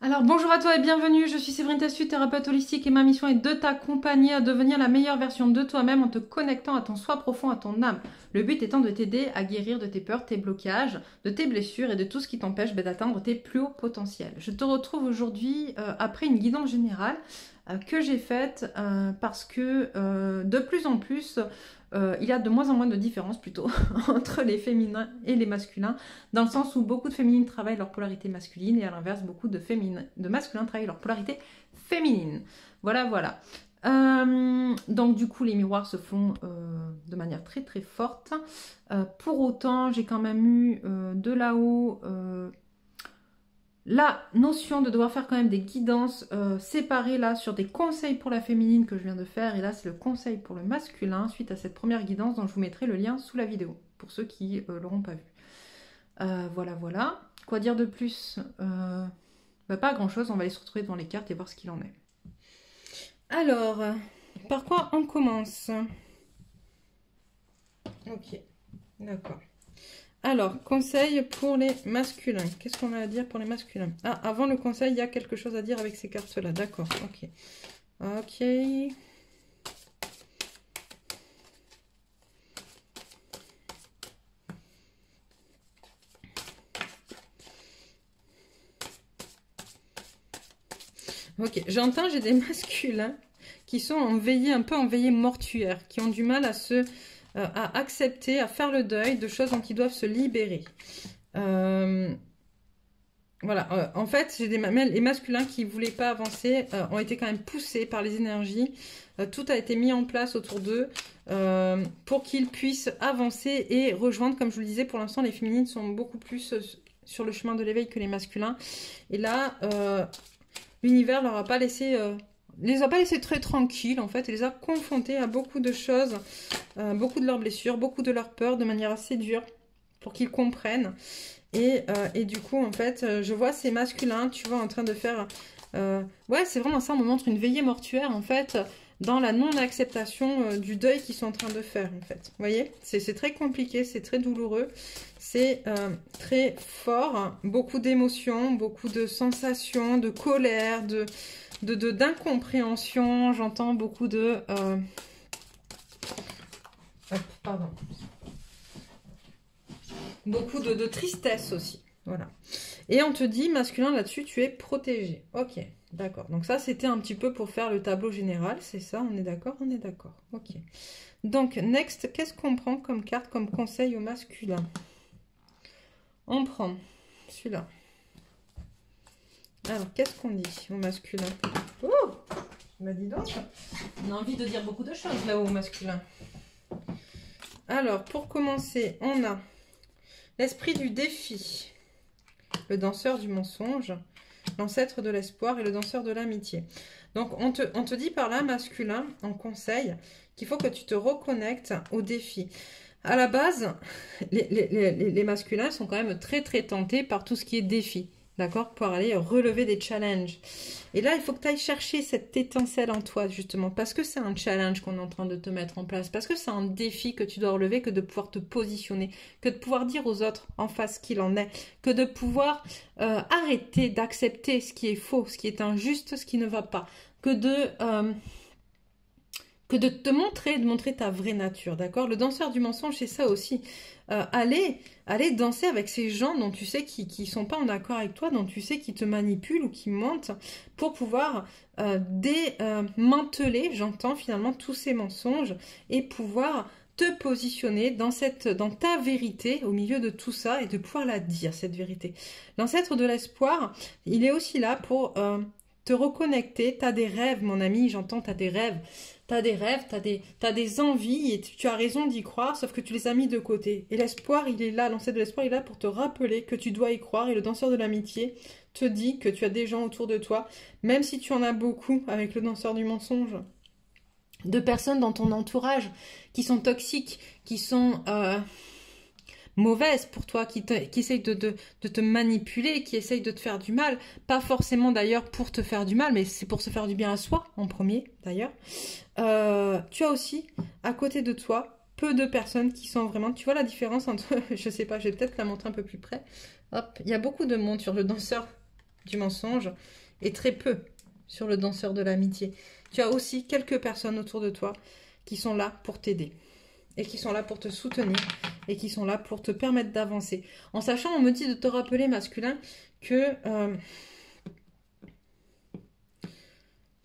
Alors bonjour à toi et bienvenue, je suis Séverine Tessu, thérapeute holistique et ma mission est de t'accompagner à devenir la meilleure version de toi-même en te connectant à ton soi profond, à ton âme. Le but étant de t'aider à guérir de tes peurs, tes blocages, de tes blessures et de tout ce qui t'empêche d'atteindre tes plus hauts potentiels. Je te retrouve aujourd'hui après une guidance générale que j'ai faite parce que de plus en plus, il y a de moins en moins de différence plutôt entre les féminins et les masculins, dans le sens où beaucoup de féminines travaillent leur polarité masculine et à l'inverse, beaucoup de masculins travaillent leur polarité féminine. Voilà, voilà. Donc du coup, les miroirs se font de manière très très forte. Pour autant, j'ai quand même eu de là-haut la notion de devoir faire quand même des guidances séparées là sur des conseils pour la féminine que je viens de faire, et là c'est le conseil pour le masculin suite à cette première guidance dont je vous mettrai le lien sous la vidéo pour ceux qui l'auront pas vu. Voilà, voilà. Quoi dire de plus pas grand chose, on va aller se retrouver devant les cartes et voir ce qu'il en est. Alors, par quoi on commence? Ok, d'accord. Alors, conseil pour les masculins. Qu'est-ce qu'on a à dire pour les masculins? Ah, avant le conseil, il y a quelque chose à dire avec ces cartes-là. D'accord, ok. Ok. Ok, j'entends, j'ai des masculins qui sont un peu en veillée mortuaire, qui ont du mal à accepter, à faire le deuil de choses dont ils doivent se libérer. Voilà, en fait, j'ai les masculins qui ne voulaient pas avancer ont été quand même poussés par les énergies. Tout a été mis en place autour d'eux pour qu'ils puissent avancer et rejoindre. Comme je vous le disais, pour l'instant, les féminines sont beaucoup plus sur le chemin de l'éveil que les masculins. Et là, l'univers leur a pas laissé... les a pas laissés très tranquilles, en fait. Il les a confrontés à beaucoup de choses, beaucoup de leurs blessures, beaucoup de leurs peurs, de manière assez dure, pour qu'ils comprennent. Et du coup, en fait, je vois ces masculins, tu vois, en train de faire... ouais, c'est vraiment ça, on me montre une veillée mortuaire, en fait, dans la non-acceptation du deuil qu'ils sont en train de faire, en fait. Vous voyez, c'est très compliqué, c'est très douloureux, c'est très fort, hein. Beaucoup d'émotions, beaucoup de sensations, de colère, d'incompréhension. J'entends beaucoup de... pardon. Beaucoup de tristesse aussi. Voilà. Et on te dit, masculin, là-dessus, tu es protégé. Ok, d'accord. Donc ça, c'était un petit peu pour faire le tableau général. C'est ça, on est d'accord? On est d'accord. Ok. Donc, next, qu'est-ce qu'on prend comme carte, comme conseil au masculin? On prend celui-là. Alors, qu'est-ce qu'on dit au masculin? Oh, bah dis donc, on a envie de dire beaucoup de choses là-haut au masculin. Alors, pour commencer, on a l'esprit du défi, le danseur du mensonge, l'ancêtre de l'espoir et le danseur de l'amitié. Donc, on te dit par là, masculin, en conseil, qu'il faut que tu te reconnectes au défi. À la base, les masculins sont quand même très très tentés par tout ce qui est défi. D'accord? Pour aller relever des challenges. Et là, il faut que tu ailles chercher cette étincelle en toi, justement. Parce que c'est un challenge qu'on est en train de te mettre en place. Parce que c'est un défi que tu dois relever, que de pouvoir te positionner. Que de pouvoir dire aux autres en face ce qu'il en est. Que de pouvoir arrêter d'accepter ce qui est faux, ce qui est injuste, ce qui ne va pas. Que de te montrer, de montrer ta vraie nature, d'accord? Le danseur du mensonge, c'est ça aussi. Aller danser avec ces gens dont tu sais qui sont pas en accord avec toi, dont tu sais qui te manipulent ou qui mentent, pour pouvoir démanteler, j'entends finalement, tous ces mensonges et pouvoir te positionner dans ta vérité au milieu de tout ça et de pouvoir la dire, cette vérité. L'ancêtre de l'espoir, il est aussi là pour te reconnecter. T'as des rêves, mon ami, j'entends, t'as des rêves. T'as des rêves, t'as des envies et tu as raison d'y croire, sauf que tu les as mis de côté. Et l'espoir, il est là, l'ancêtre de l'espoir, il est là pour te rappeler que tu dois y croire. Et le danseur de l'amitié te dit que tu as des gens autour de toi, même si tu en as beaucoup avec le danseur du mensonge, de personnes dans ton entourage qui sont toxiques, qui sont mauvaises pour toi, qui essayent de te manipuler, qui essayent de te faire du mal, pas forcément d'ailleurs pour te faire du mal, mais c'est pour se faire du bien à soi en premier d'ailleurs. Tu as aussi à côté de toi peu de personnes qui sont vraiment... Tu vois la différence entre... Je sais pas, je vais peut-être la montrer un peu plus près. Hop, il y a beaucoup de monde sur le danseur du mensonge et très peu sur le danseur de l'amitié. Tu as aussi quelques personnes autour de toi qui sont là pour t'aider et qui sont là pour te soutenir et qui sont là pour te permettre d'avancer. En sachant, on me dit de te rappeler, masculin, que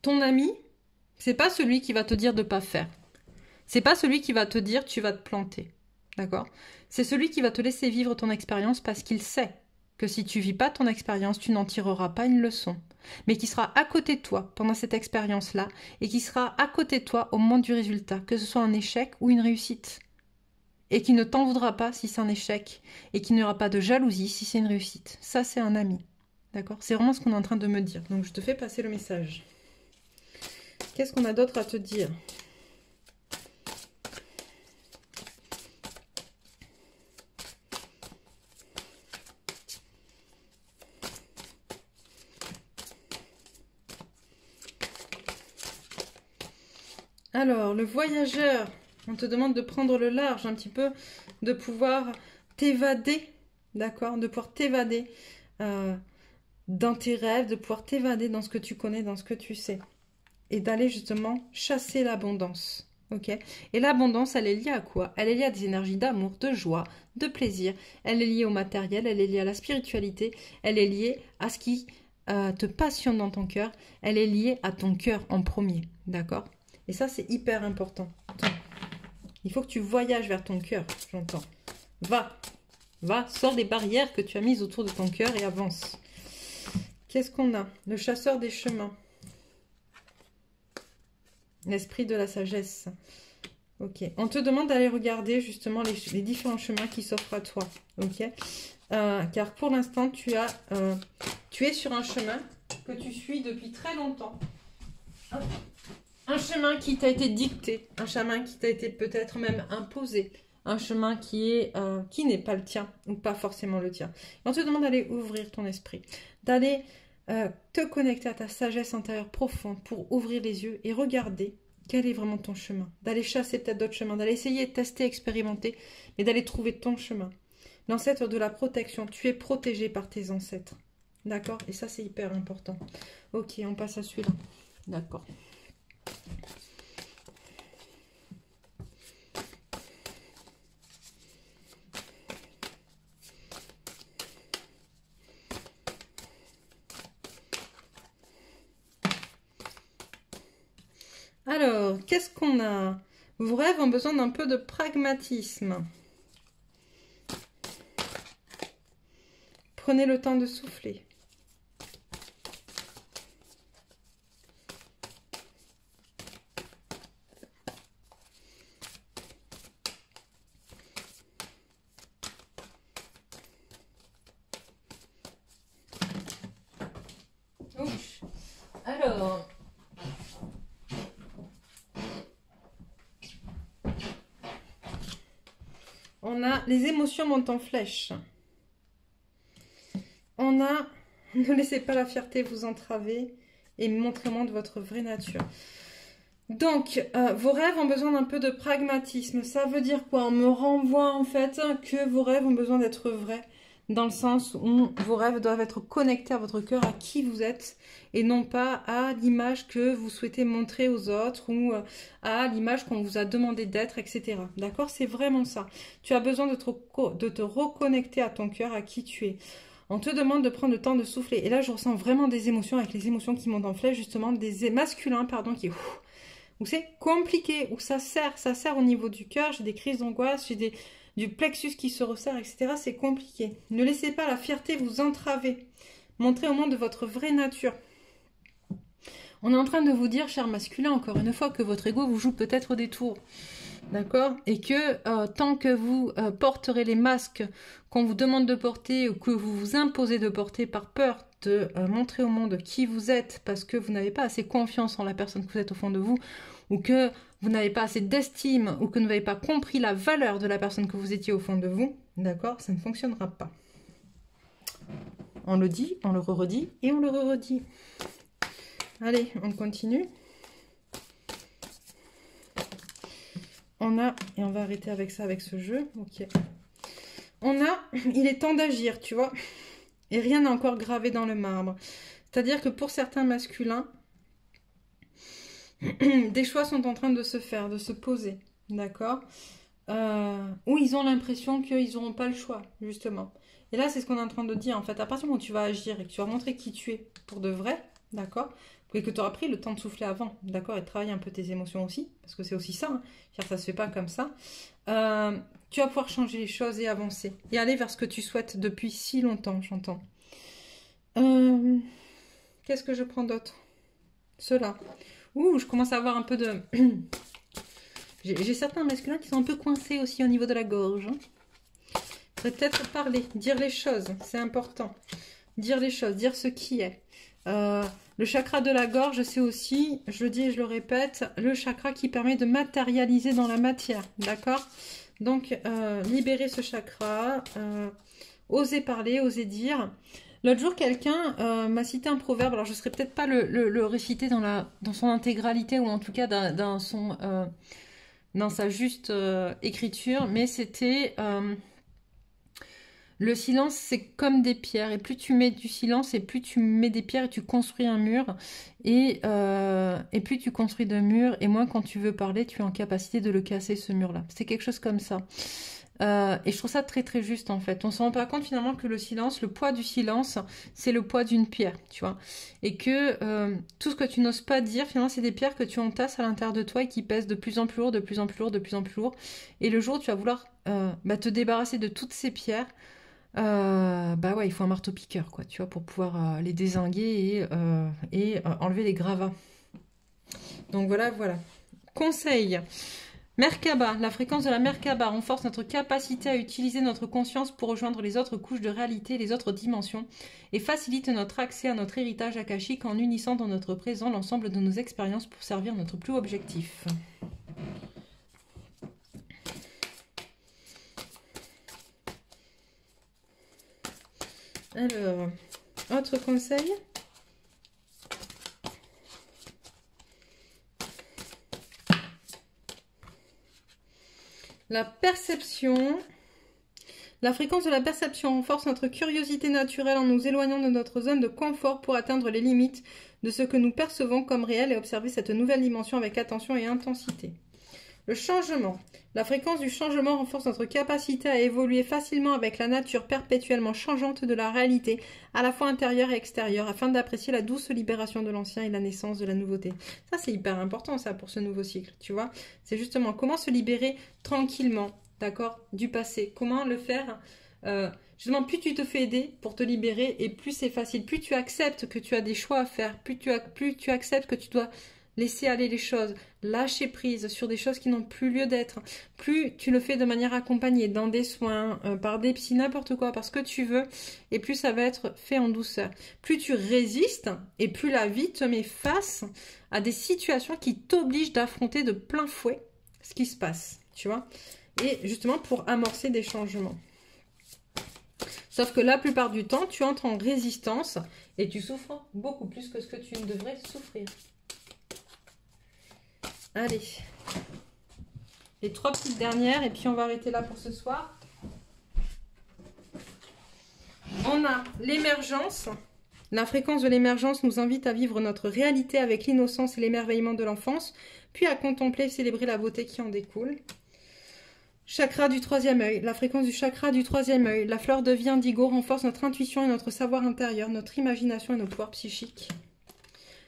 ton ami, c'est pas celui qui va te dire de pas faire. C'est pas celui qui va te dire tu vas te planter. D'accord? C'est celui qui va te laisser vivre ton expérience parce qu'il sait que si tu vis pas ton expérience, tu n'en tireras pas une leçon. Mais qui sera à côté de toi pendant cette expérience-là et qui sera à côté de toi au moment du résultat, que ce soit un échec ou une réussite. Et qui ne t'en voudra pas si c'est un échec et qui n'aura pas de jalousie si c'est une réussite. Ça, c'est un ami. D'accord? C'est vraiment ce qu'on est en train de me dire. Donc, je te fais passer le message. Qu'est-ce qu'on a d'autre à te dire? Alors, le voyageur, on te demande de prendre le large un petit peu, de pouvoir t'évader, d'accord? De pouvoir t'évader dans tes rêves, de pouvoir t'évader dans ce que tu connais, dans ce que tu sais. Et d'aller justement chasser l'abondance, ok? Et l'abondance, elle est liée à quoi? Elle est liée à des énergies d'amour, de joie, de plaisir. Elle est liée au matériel, elle est liée à la spiritualité, elle est liée à ce qui te passionne dans ton cœur. Elle est liée à ton cœur en premier, d'accord? Et ça, c'est hyper important. Attends. Il faut que tu voyages vers ton cœur, j'entends. Va, sors des barrières que tu as mises autour de ton cœur et avance. Qu'est-ce qu'on a? Le chasseur des chemins. L'esprit de la sagesse. Ok. On te demande d'aller regarder justement les différents chemins qui s'offrent à toi. Ok. Car pour l'instant, tu es sur un chemin que tu suis depuis très longtemps. Hop. Un chemin qui t'a été dicté, un chemin qui t'a été peut-être même imposé, un chemin qui n'est pas le tien ou pas forcément le tien. Et on te demande d'aller ouvrir ton esprit, d'aller te connecter à ta sagesse intérieure profonde pour ouvrir les yeux et regarder quel est vraiment ton chemin, d'aller chasser peut-être d'autres chemins, d'aller essayer, tester, expérimenter, mais d'aller trouver ton chemin. L'ancêtre de la protection, tu es protégé par tes ancêtres, d'accord? Et ça c'est hyper important. Ok, on passe à celui-là, d'accord. Alors, qu'est-ce qu'on a? Vos rêves ont besoin d'un peu de pragmatisme. Prenez le temps de souffler. Ouch. Alors, on a les émotions montent en flèche. On a, ne laissez pas la fierté vous entraver et montrez-moi de votre vraie nature. Donc, vos rêves ont besoin d'un peu de pragmatisme. Ça veut dire quoi? On me renvoie en fait que vos rêves ont besoin d'être vrais. Dans le sens où vos rêves doivent être connectés à votre cœur, à qui vous êtes, et non pas à l'image que vous souhaitez montrer aux autres ou à l'image qu'on vous a demandé d'être, etc. D'accord? C'est vraiment ça. Tu as besoin de te reconnecter à ton cœur, à qui tu es. On te demande de prendre le temps de souffler. Et là, je ressens vraiment des émotions, avec les émotions qui montent en flèche, justement, des masculins, pardon, qui... où c'est compliqué, où ça serre au niveau du cœur, j'ai des crises d'angoisse, j'ai du plexus qui se resserre, etc. C'est compliqué. Ne laissez pas la fierté vous entraver. Montrez au monde de votre vraie nature. On est en train de vous dire, cher masculin, encore une fois, que votre ego vous joue peut-être des tours. D'accord? Et que tant que vous porterez les masques qu'on vous demande de porter ou que vous vous imposez de porter par peur de montrer au monde qui vous êtes parce que vous n'avez pas assez confiance en la personne que vous êtes au fond de vous ou que vous n'avez pas assez d'estime ou que vous n'avez pas compris la valeur de la personne que vous étiez au fond de vous, d'accord? Ça ne fonctionnera pas. On le dit, on le redit et on le redit. Allez, on continue. On a, et on va arrêter avec ça, avec ce jeu, ok. On a, il est temps d'agir, tu vois. Et rien n'est encore gravé dans le marbre. C'est-à-dire que pour certains masculins, des choix sont en train de se faire, de se poser. D'accord? Où ils ont l'impression qu'ils n'auront pas le choix, justement. Et là, c'est ce qu'on est en train de dire. En fait, à partir du moment où tu vas agir et que tu vas montrer qui tu es pour de vrai, d'accord? Et que tu auras pris le temps de souffler avant, d'accord? Et de travailler un peu tes émotions aussi, parce que c'est aussi ça, hein. Ça se fait pas comme ça. Tu vas pouvoir changer les choses et avancer. Et aller vers ce que tu souhaites depuis si longtemps, j'entends. Qu'est-ce que je prends d'autre? Cela. Ouh, je commence à avoir un peu de... J'ai certains masculins qui sont un peu coincés aussi au niveau de la gorge. Peut-être parler, dire les choses, c'est important. Dire les choses, dire ce qui est. Le chakra de la gorge, c'est aussi, je le dis et je le répète, le chakra qui permet de matérialiser dans la matière. D'accord? Donc, libérer ce chakra, oser parler, oser dire. L'autre jour, quelqu'un m'a cité un proverbe. Alors, je ne saurais peut-être pas le réciter dans son intégralité, ou en tout cas dans sa juste écriture, mais c'était le silence, c'est comme des pierres, et plus tu mets du silence, et plus tu mets des pierres, et tu construis un mur, et plus tu construis de murs, et moins quand tu veux parler, tu es en capacité de le casser, ce mur-là. C'est quelque chose comme ça. Et je trouve ça très très juste en fait. On se rend pas compte finalement que le silence, le poids du silence, c'est le poids d'une pierre, tu vois. Et que tout ce que tu n'oses pas dire, finalement, c'est des pierres que tu entasses à l'intérieur de toi et qui pèsent de plus en plus lourd, de plus en plus lourd, de plus en plus lourd. Et le jour où tu vas vouloir te débarrasser de toutes ces pierres, bah ouais, il faut un marteau-piqueur, quoi, tu vois, pour pouvoir les dézinguer et enlever les gravats. Donc voilà, voilà. Conseil. Merkaba, la fréquence de la Merkaba renforce notre capacité à utiliser notre conscience pour rejoindre les autres couches de réalité, les autres dimensions, et facilite notre accès à notre héritage akashique en unissant dans notre présent l'ensemble de nos expériences pour servir notre plus haut objectif. Alors, autre conseil ? La perception. La fréquence de la perception renforce notre curiosité naturelle en nous éloignant de notre zone de confort pour atteindre les limites de ce que nous percevons comme réel et observer cette nouvelle dimension avec attention et intensité. Le changement. La fréquence du changement renforce notre capacité à évoluer facilement avec la nature perpétuellement changeante de la réalité, à la fois intérieure et extérieure, afin d'apprécier la douce libération de l'ancien et la naissance de la nouveauté. Ça, c'est hyper important, ça, pour ce nouveau cycle, tu vois. C'est justement comment se libérer tranquillement, d'accord, du passé. Comment le faire justement, plus tu te fais aider pour te libérer, et plus c'est facile. Plus tu acceptes que tu as des choix à faire, plus tu acceptes que tu dois laisser aller les choses, lâcher prise sur des choses qui n'ont plus lieu d'être. Plus tu le fais de manière accompagnée, dans des soins, par des psys, n'importe quoi, parce que tu veux, et plus ça va être fait en douceur. Plus tu résistes, et plus la vie te met face à des situations qui t'obligent d'affronter de plein fouet ce qui se passe, tu vois. Et justement pour amorcer des changements. Sauf que la plupart du temps, tu entres en résistance et tu souffres beaucoup plus que ce que tu ne devrais souffrir. Allez, les 3 petites dernières et puis on va arrêter là pour ce soir. On a l'émergence. La fréquence de l'émergence nous invite à vivre notre réalité avec l'innocence et l'émerveillement de l'enfance, puis à contempler et célébrer la beauté qui en découle. Chakra du 3e œil. La fréquence du chakra du 3e œil. La fleur de vie indigo renforce notre intuition et notre savoir intérieur, notre imagination et nos pouvoirs psychiques.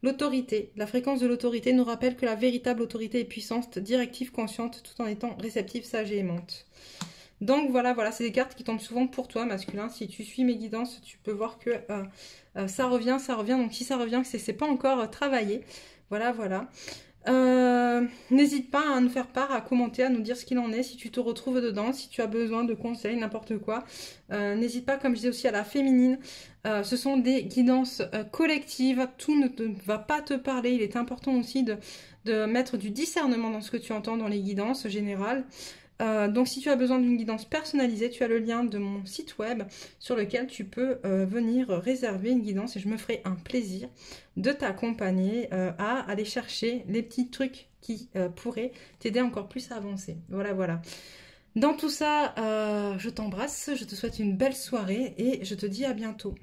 L'autorité. La fréquence de l'autorité nous rappelle que la véritable autorité est puissante, directive, consciente, tout en étant réceptive, sage et aimante. Donc voilà, c'est des cartes qui tombent souvent pour toi, masculin. Si tu suis mes guidances, tu peux voir que ça revient. Donc si ça revient, c'est pas encore travaillé. Voilà. N'hésite pas à nous faire part, à commenter, à nous dire ce qu'il en est, si tu te retrouves dedans, si tu as besoin de conseils, n'importe quoi. N'hésite pas, comme je disais aussi à la féminine, ce sont des guidances collectives, tout ne va pas te parler. Il est important aussi de mettre du discernement dans ce que tu entends dans les guidances générales. Donc si tu as besoin d'une guidance personnalisée, tu as le lien de mon site web sur lequel tu peux venir réserver une guidance et je me ferai un plaisir de t'accompagner à aller chercher les petits trucs qui pourraient t'aider encore plus à avancer. Voilà. Dans tout ça, je t'embrasse, je te souhaite une belle soirée et je te dis à bientôt.